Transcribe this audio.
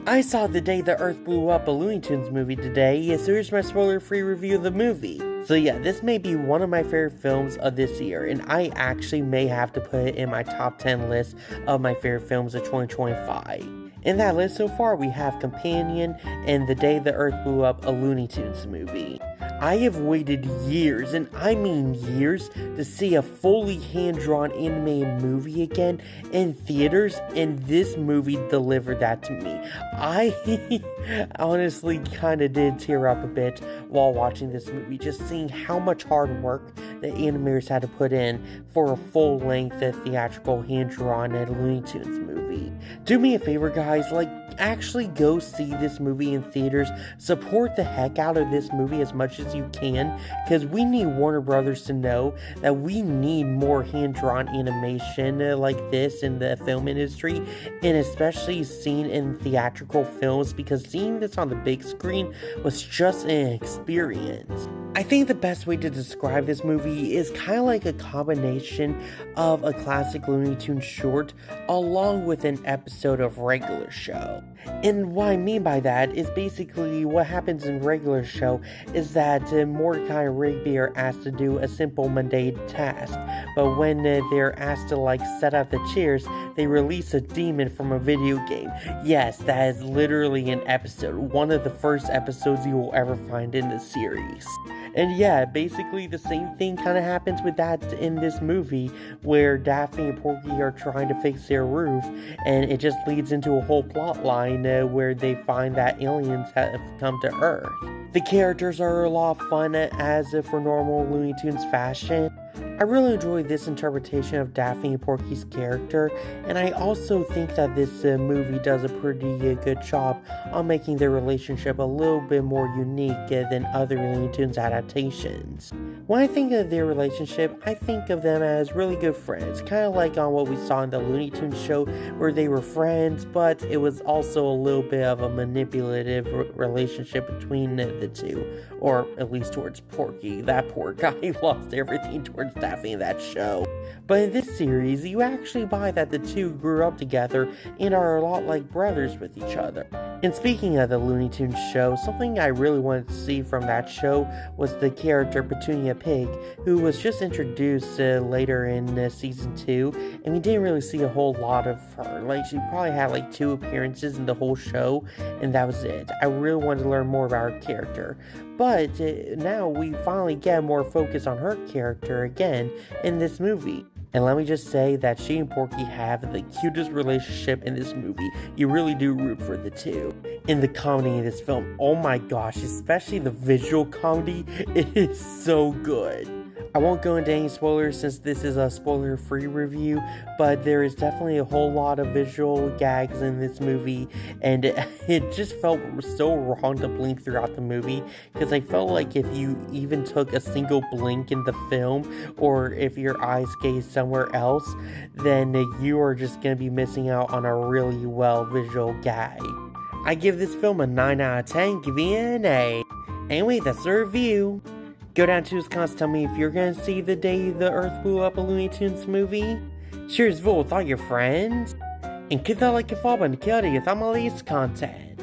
I saw The Day the Earth Blew Up, a Looney Tunes movie today, so here's my spoiler-free review of the movie. So yeah, this may be one of my favorite films of this year, and I actually may have to put it in my top 10 list of my favorite films of 2025. In that list so far, we have Companion and The Day the Earth Blew Up, a Looney Tunes movie. I have waited years, and I mean years, to see a fully hand-drawn animated movie again in theaters, and this movie delivered that to me. I honestly kind of did tear up a bit while watching this movie, just seeing how much hard work the animators had to put in for a full-length theatrical hand-drawn Looney Tunes movie. Do me a favor, guys, actually go see this movie in theaters. Support the heck out of this movie as much as you can, because we need Warner Brothers to know that we need more hand-drawn animation like this in the film industry, and especially seen in theatrical films, because seeing this on the big screen was just an experience. I think the best way to describe this movie is kind of like a combination of a classic Looney Tunes short along with an episode of regular show. And what I mean by that is basically what happens in regular show is that Mordecai and Rigby are asked to do a simple mundane task, but when they're asked to set up the chairs, they release a demon from a video game. Yes, that is literally an episode, one of the first episodes you will ever find in the series. And yeah, basically the same thing kind of happens with that in this movie, where Daphne and Porky are trying to fix their roof, and it just leads into a whole plot line where they find that aliens have come to Earth. The characters are a lot of fun, as for normal Looney Tunes fashion. I really enjoy this interpretation of Daphne and Porky's character, and I also think that this movie does a pretty good job on making their relationship a little bit more unique than other Looney Tunes adaptations. When I think of their relationship, I think of them as really good friends, kind of like on what we saw in the Looney Tunes show, where they were friends, but it was also a little bit of a manipulative relationship between the two, or at least towards Porky. That poor guy lost everything towards Daphne in that show. But in this series, you actually buy that the two grew up together and are a lot like brothers with each other. And speaking of the Looney Tunes show, something I really wanted to see from that show was the character Petunia Pig, who was just introduced later in season 2, and we didn't really see a whole lot of her. She probably had 2 appearances in the whole show, and that was it. I really wanted to learn more about her character. But now we finally get more focus on her character again in this movie. And let me just say that she and Porky have the cutest relationship in this movie. You really do root for the two. In the comedy in this film, oh my gosh, especially the visual comedy, it is so good. I won't go into any spoilers since this is a spoiler-free review, but there is definitely a whole lot of visual gags in this movie, and it just felt so wrong to blink throughout the movie, because I felt like if you even took a single blink in the film, or if your eyes gazed somewhere else, then you are just going to be missing out on a really well visual gag. I give this film a 9 out of 10, giving it an A. Anyway, that's the review. Go down to his comments, tell me if you're gonna see The Day the Earth Blew Up, a Looney Tunes movie. Share this video with all your friends. And click that like and follow button to get all your thumb on latest content.